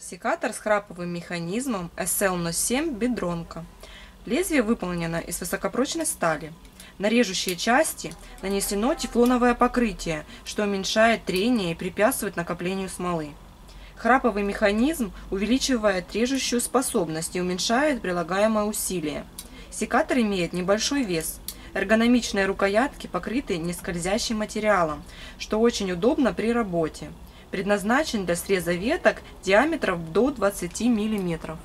Секатор с храповым механизмом SL07 бедронка. Лезвие выполнено из высокопрочной стали. На режущие части нанесено тефлоновое покрытие, что уменьшает трение и препятствует накоплению смолы. Храповый механизм увеличивает режущую способность и уменьшает прилагаемое усилие. Секатор имеет небольшой вес. Эргономичные рукоятки покрыты нескользящим материалом, что очень удобно при работе. Предназначен для среза веток диаметром до 20 мм.